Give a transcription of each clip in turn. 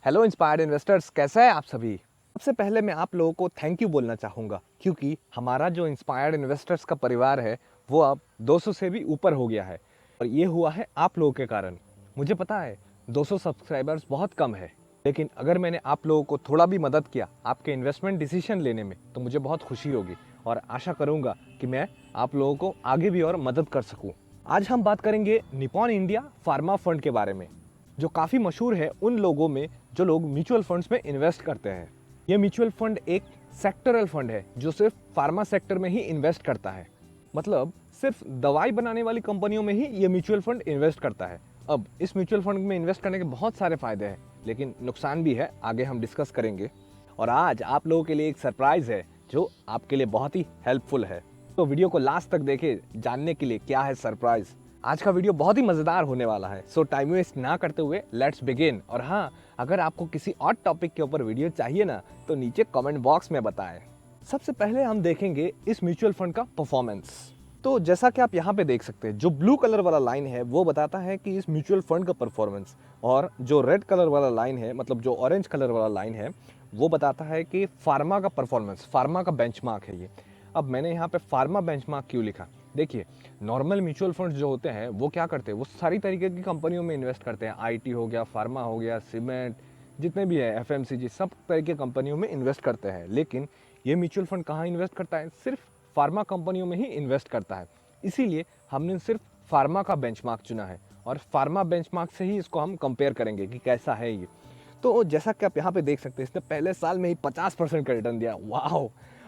Hello inspired investors, कैसा है आप सभी। सबसे पहले मैं आप लोगों को थैंक यू बोलना चाहूँगा क्योंकि हमारा जो इंस्पायर्ड इन्वेस्टर्स का परिवार है वो अब 200 से भी ऊपर हो गया है और ये हुआ है आप लोगों के कारण। मुझे पता है 200 सब्सक्राइबर्स बहुत कम है, लेकिन अगर मैंने आप लोगों को थोड़ा भी मदद किया आपके इन्वेस्टमेंट डिसीजन लेने में तो मुझे बहुत खुशी होगी और आशा करूँगा कि मैं आप लोगों को आगे भी और मदद कर सकूँ। आज हम बात करेंगे निपॉन इंडिया फार्मा फंड के बारे में, जो काफ़ी मशहूर है उन लोगों में जो लोग म्यूचुअल फंड्स में इन्वेस्ट करते हैं। ये म्यूचुअल फंड एक सेक्टरल फंड है जो सिर्फ फार्मा सेक्टर में ही इन्वेस्ट करता है, मतलब सिर्फ दवाई बनाने वाली कंपनियों में ही ये म्यूचुअल फंड इन्वेस्ट करता है। अब इस म्यूचुअल फंड में इन्वेस्ट करने के बहुत सारे फायदे हैं, लेकिन नुकसान भी है, आगे हम डिस्कस करेंगे। और आज आप लोगों के लिए एक सरप्राइज है जो आपके लिए बहुत ही हेल्पफुल है, तो वीडियो को लास्ट तक देखें जानने के लिए क्या है सरप्राइज। आज का वीडियो बहुत ही मजेदार होने वाला है, सो टाइम वेस्ट ना करते हुए लेट्स बिगिन। और हाँ, अगर आपको किसी और टॉपिक के ऊपर वीडियो चाहिए ना तो नीचे कमेंट बॉक्स में बताएं। सबसे पहले हम देखेंगे इस म्यूचुअल फंड का परफॉर्मेंस। तो जैसा कि आप यहाँ पे देख सकते हैं, जो ब्लू कलर वाला लाइन है वो बताता है कि इस म्यूचुअल फंड का परफॉर्मेंस, और जो रेड कलर वाला लाइन है, मतलब जो ऑरेंज कलर वाला लाइन है, वो बताता है कि फार्मा का परफॉर्मेंस, फार्मा का बेंचमार्क है ये। अब मैंने यहाँ पे फार्मा बेंचमार्क क्यों लिखा, देखिए नॉर्मल म्यूचुअल फंड्स जो होते हैं वो क्या करते हैं, वो सारी तरीके की कंपनियों में इन्वेस्ट करते हैं। आईटी हो गया, फार्मा हो गया, सीमेंट, जितने भी है, एफएमसीजी, सब तरह की कंपनियों में इन्वेस्ट करते हैं। लेकिन ये म्यूचुअल फंड कहाँ इन्वेस्ट करता है, सिर्फ फार्मा कंपनियों में ही इन्वेस्ट करता है। इसीलिए हमने सिर्फ फार्मा का बेंचमार्क चुना है और फार्मा बेंचमार्क से ही इसको हम कंपेयर करेंगे कि कैसा है ये। तो जैसा कि आप यहाँ पे देख सकते हैं, इसने पहले साल में ही 50% का रिटर्न दिया, वाह।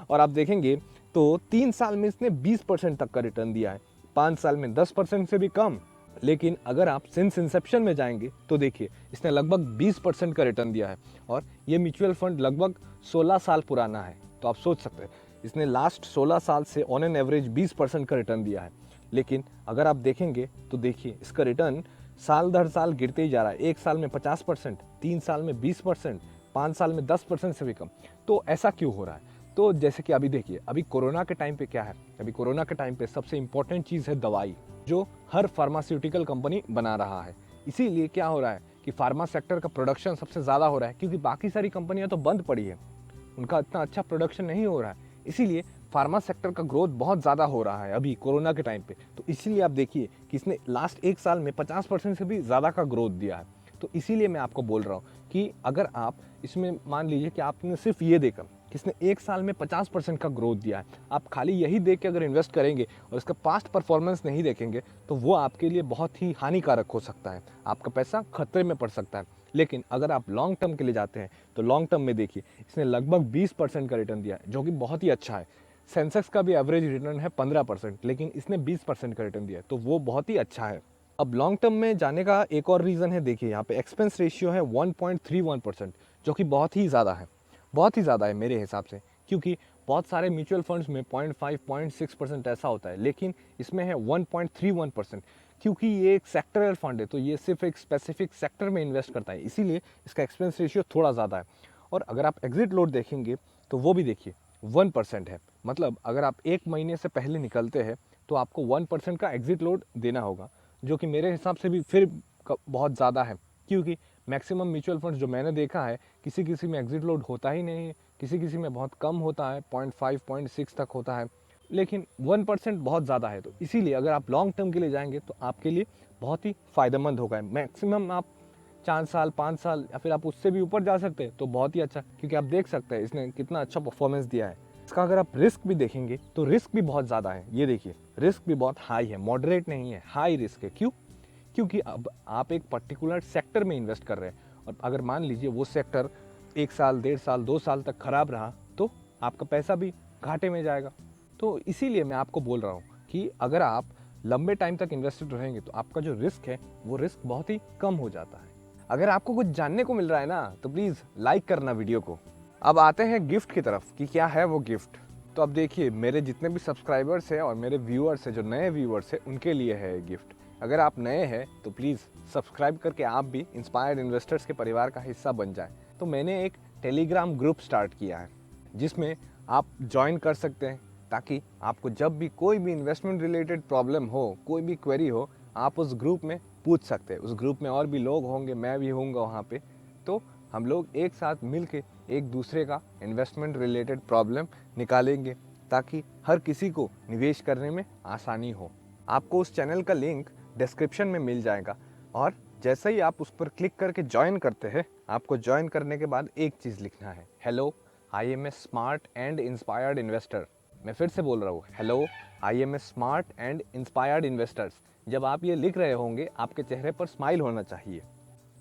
और आप देखेंगे तो 3 साल में इसने 20% तक का रिटर्न दिया है, 5 साल में 10% से भी कम। लेकिन अगर आप सिंस इंसेप्शन में जाएंगे तो देखिए इसने लगभग 20% का रिटर्न दिया है और ये म्यूचुअल फंड लगभग 16 साल पुराना है। तो आप सोच सकते हैं इसने लास्ट 16 साल से ऑन एन एवरेज 20% का रिटर्न दिया है। लेकिन अगर आप देखेंगे तो देखिए इसका रिटर्न साल दर साल गिरते ही जा रहा है। 1 साल में 50%, 3 साल में 20%, 5 साल में 10% से भी कम। तो ऐसा क्यों हो रहा है? तो जैसे कि अभी देखिए, अभी कोरोना के टाइम पे क्या है, अभी कोरोना के टाइम पे सबसे इंपॉर्टेंट चीज़ है दवाई, जो हर फार्मास्यूटिकल कंपनी बना रहा है। इसीलिए क्या हो रहा है कि फार्मा सेक्टर का प्रोडक्शन सबसे ज़्यादा हो रहा है, क्योंकि बाकी सारी कंपनियां तो बंद पड़ी है, उनका इतना अच्छा प्रोडक्शन नहीं हो रहा है। इसीलिए फार्मा सेक्टर का ग्रोथ बहुत ज़्यादा हो रहा है अभी कोरोना के टाइम पे। तो इसीलिए आप देखिए कि इसने लास्ट 1 साल में 50% से भी ज़्यादा का ग्रोथ दिया है। तो इसीलिए मैं आपको बोल रहा हूँ कि अगर आप इसमें मान लीजिए कि आपने सिर्फ ये देखा कि इसने 1 साल में 50% का ग्रोथ दिया है, आप खाली यही देख के अगर इन्वेस्ट करेंगे और इसका पास्ट परफॉर्मेंस नहीं देखेंगे तो वो आपके लिए बहुत ही हानिकारक हो सकता है, आपका पैसा खतरे में पड़ सकता है। लेकिन अगर आप लॉन्ग टर्म के लिए जाते हैं तो लॉन्ग टर्म में देखिए इसने लगभग 20% का रिटर्न दिया है, जो कि बहुत ही अच्छा है। सेंसेक्स का भी एवरेज रिटर्न है 15%, लेकिन इसने 20% का रिटर्न दिया है, तो वो बहुत ही अच्छा है। अब लॉन्ग टर्म में जाने का एक और रीज़न है, देखिए यहाँ पे एक्सपेंस रेशियो है 1.31%, जो कि बहुत ही ज़्यादा है, बहुत ही ज़्यादा है मेरे हिसाब से। क्योंकि बहुत सारे म्यूचुअल फंड्स में 0.5 0.6% ऐसा होता है, लेकिन इसमें है 1.31%। क्योंकि ये एक सेक्टरल फंड है तो ये सिर्फ एक स्पेसिफिक सेक्टर में इन्वेस्ट करता है, इसीलिए इसका एक्सपेंस रेशियो थोड़ा ज़्यादा है। और अगर आप एग्जिट लोड देखेंगे तो वो भी देखिए 1% है, मतलब अगर आप 1 महीने से पहले निकलते हैं तो आपको 1% का एग्जिट लोड देना होगा, जो कि मेरे हिसाब से भी फिर बहुत ज़्यादा है। क्योंकि मैक्सिमम म्यूचुअल फंड्स जो मैंने देखा है, किसी किसी में एग्जिट लोड होता ही नहीं है, किसी किसी में बहुत कम होता है, 0.5 0.6 तक होता है, लेकिन 1% बहुत ज़्यादा है। तो इसीलिए अगर आप लॉन्ग टर्म के लिए जाएंगे तो आपके लिए बहुत ही फ़ायदेमंद होगा। मैक्सिमम आप 4 साल, 5 साल या फिर आप उससे भी ऊपर जा सकते हैं तो बहुत ही अच्छा, क्योंकि आप देख सकते हैं इसने कितना अच्छा परफॉर्मेंस दिया है। इसका अगर आप रिस्क भी देखेंगे तो रिस्क भी बहुत ज़्यादा है, ये देखिए रिस्क भी बहुत हाई है, मॉडरेट नहीं है, हाई रिस्क है। क्यों? क्योंकि अब आप एक पर्टिकुलर सेक्टर में इन्वेस्ट कर रहे हैं और अगर मान लीजिए वो सेक्टर 1 साल, 1.5 साल, 2 साल तक खराब रहा तो आपका पैसा भी घाटे में जाएगा। तो इसीलिए मैं आपको बोल रहा हूँ कि अगर आप लंबे टाइम तक इन्वेस्टेड रहेंगे तो आपका जो रिस्क है वो रिस्क बहुत ही कम हो जाता है। अगर आपको कुछ जानने को मिल रहा है ना तो प्लीज़ लाइक करना वीडियो को। अब आते हैं गिफ्ट की तरफ कि क्या है वो गिफ्ट। तो अब देखिए मेरे जितने भी सब्सक्राइबर्स हैं और मेरे व्यूअर्स हैं, जो नए व्यूअर्स हैं, उनके लिए है ये गिफ्ट। अगर आप नए हैं तो प्लीज़ सब्सक्राइब करके आप भी इंस्पायर्ड इन्वेस्टर्स के परिवार का हिस्सा बन जाए। तो मैंने एक टेलीग्राम ग्रुप स्टार्ट किया है जिसमें आप ज्वाइन कर सकते हैं, ताकि आपको जब भी कोई भी इन्वेस्टमेंट रिलेटेड प्रॉब्लम हो, कोई भी क्वेरी हो, आप उस ग्रुप में पूछ सकते हैं। उस ग्रुप में और भी लोग होंगे, मैं भी होऊंगा वहाँ पे, तो हम लोग एक साथ मिल के एक दूसरे का इन्वेस्टमेंट रिलेटेड प्रॉब्लम निकालेंगे ताकि हर किसी को निवेश करने में आसानी हो। आपको उस चैनल का लिंक डिस्क्रिप्शन में मिल जाएगा और जैसे ही आप उस पर क्लिक करके ज्वाइन करते हैं, आपको ज्वाइन करने के बाद एक चीज़ लिखना है, hello I am a smart and inspired investor. मैं फिर से बोल रहा हूँ, hello I am a smart and inspired investors. जब आप ये लिख रहे होंगे, आपके चेहरे पर स्माइल होना चाहिए।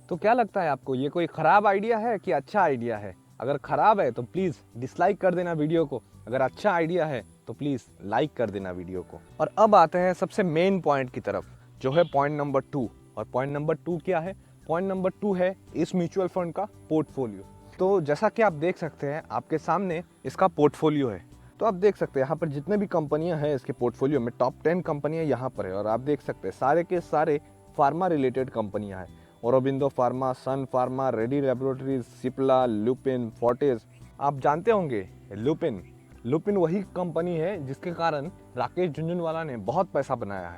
तो क्या लगता है आपको, ये कोई ख़राब आइडिया है कि अच्छा आइडिया है? अगर ख़राब है तो प्लीज़ डिसलाइक कर देना वीडियो को, अगर अच्छा आइडिया है तो प्लीज़ लाइक कर देना वीडियो को। और अब आते हैं सबसे मेन पॉइंट की तरफ, जो है पॉइंट नंबर 2। और पॉइंट नंबर 2 क्या है? पॉइंट नंबर 2 है इस म्यूचुअल फंड का पोर्टफोलियो। तो जैसा कि आप देख सकते हैं, आपके सामने इसका पोर्टफोलियो है। तो आप देख सकते हैं यहाँ पर जितने भी कंपनियां हैं इसके पोर्टफोलियो में, टॉप 10 कंपनियां यहाँ पर है। और आप देख सकते हैं सारे के सारे फार्मा रिलेटेड कंपनियां हैं। Aurobindo pharma, Sun pharma, Reddy laboratories, Cipla, Lupin, Fortis. आप जानते होंगे लुपिन वही कंपनी है जिसके कारण राकेश झुनझुनवाला ने बहुत पैसा बनाया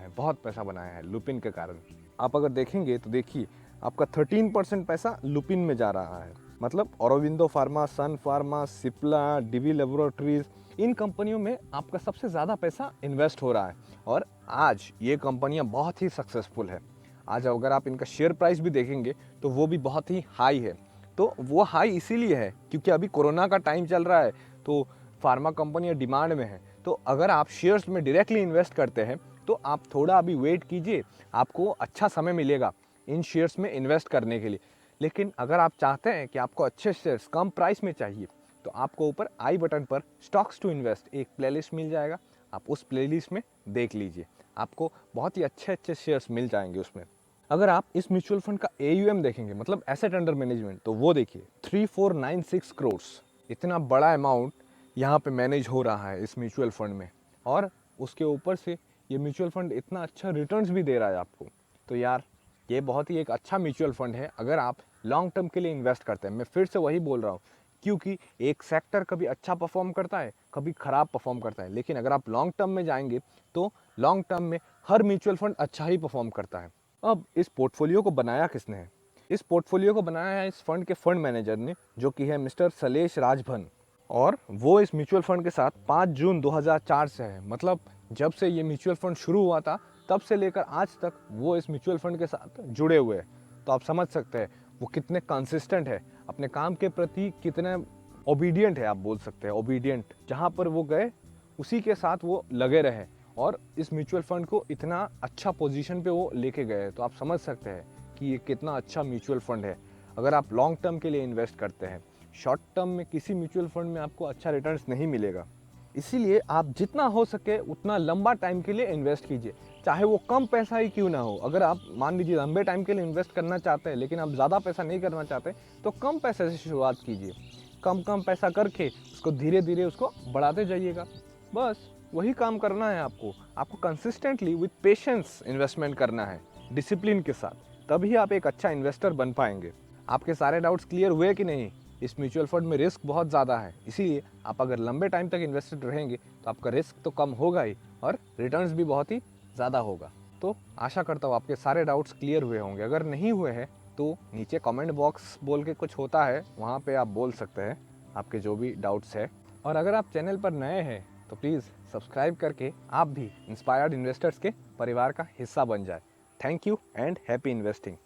है लुपिन के कारण। आप अगर देखेंगे तो देखिए, आपका 13% पैसा लुपिन में जा रहा है। मतलब Aurobindo pharma, Sun pharma, Cipla, DV laboratories, इन कंपनियों में आपका सबसे ज़्यादा पैसा इन्वेस्ट हो रहा है। और आज ये कंपनियां बहुत ही सक्सेसफुल है। आज अगर आप इनका शेयर प्राइस भी देखेंगे तो वो भी बहुत ही हाई है। तो वो हाई इसीलिए है क्योंकि अभी कोरोना का टाइम चल रहा है, तो फार्मा कंपनियां डिमांड में है। तो अगर आप शेयर्स में डायरेक्टली इन्वेस्ट करते हैं तो आप थोड़ा अभी वेट कीजिए, आपको अच्छा समय मिलेगा इन शेयर्स में इन्वेस्ट करने के लिए। लेकिन अगर आप चाहते हैं कि आपको अच्छे शेयर्स कम प्राइस में चाहिए, तो आपको ऊपर आई बटन पर स्टॉक्स टू इन्वेस्ट एक प्लेलिस्ट मिल जाएगा। आप उस प्लेलिस्ट में देख लीजिए, आपको बहुत ही अच्छे अच्छे शेयर्स मिल जाएंगे उसमें। अगर आप इस म्यूचुअल फंड का AUM देखेंगे, मतलब एसेट अंडर मैनेजमेंट, तो वो देखिए 3496 करोड़। इतना बड़ा अमाउंट यहाँ पे मैनेज हो रहा है इस म्यूचुअल फंड में। और उसके ऊपर से ये म्यूचुअल फंड इतना अच्छा रिटर्न्स भी दे रहा है आपको। तो यार, ये बहुत ही एक अच्छा म्यूचुअल फंड है अगर आप लॉन्ग टर्म के लिए इन्वेस्ट करते हैं। मैं फिर से वही बोल रहा हूँ, क्योंकि एक सेक्टर कभी अच्छा परफॉर्म करता है, कभी ख़राब परफॉर्म करता है। लेकिन अगर आप लॉन्ग टर्म में जाएंगे तो लॉन्ग टर्म में हर म्यूचुअल फंड अच्छा ही परफॉर्म करता है। अब इस पोर्टफोलियो को बनाया किसने है? इस पोर्टफोलियो को बनाया है इस फंड के फंड मैनेजर ने, जो कि है मिस्टर सलेश राजभन। और वो इस म्यूचुअल फंड के साथ 5 जून 2004 से है। मतलब जब से ये म्यूचुअल फंड शुरू हुआ था तब से लेकर आज तक वो इस म्यूचुअल फंड के साथ जुड़े हुए हैं। तो आप समझ सकते हैं वो कितने कंसिस्टेंट है, अपने काम के प्रति कितने ओबीडियंट है। आप बोल सकते हैं ओबीडियंट, जहाँ पर वो गए उसी के साथ वो लगे रहे और इस म्यूचुअल फंड को इतना अच्छा पोजीशन पे वो लेके गए। तो आप समझ सकते हैं कि ये कितना अच्छा म्यूचुअल फंड है अगर आप लॉन्ग टर्म के लिए इन्वेस्ट करते हैं। शॉर्ट टर्म में किसी म्यूचुअल फंड में आपको अच्छा रिटर्न्स नहीं मिलेगा। इसीलिए आप जितना हो सके उतना लंबा टाइम के लिए इन्वेस्ट कीजिए, चाहे वो कम पैसा ही क्यों ना हो। अगर आप मान लीजिए लंबे टाइम के लिए इन्वेस्ट करना चाहते हैं लेकिन आप ज़्यादा पैसा नहीं करना चाहते, तो कम पैसे से शुरुआत कीजिए। कम कम पैसा करके उसको धीरे धीरे उसको बढ़ाते जाइएगा। बस वही काम करना है आपको कंसिस्टेंटली विद पेशेंस इन्वेस्टमेंट करना है, डिसिप्लिन के साथ। तभी आप एक अच्छा इन्वेस्टर बन पाएंगे। आपके सारे डाउट्स क्लियर हुए कि नहीं? इस म्यूचुअल फंड में रिस्क बहुत ज़्यादा है, इसीलिए आप अगर लंबे टाइम तक इन्वेस्टेड रहेंगे तो आपका रिस्क तो कम होगा ही और रिटर्न्स भी बहुत ही ज़्यादा होगा। तो आशा करता हूँ आपके सारे डाउट्स क्लियर हुए होंगे। अगर नहीं हुए हैं तो नीचे कमेंट बॉक्स बोल के कुछ होता है, वहाँ पे आप बोल सकते हैं आपके जो भी डाउट्स है। और अगर आप चैनल पर नए हैं तो प्लीज़ सब्सक्राइब करके आप भी इंस्पायर्ड इन्वेस्टर्स के परिवार का हिस्सा बन जाए। Thank you and happy investing.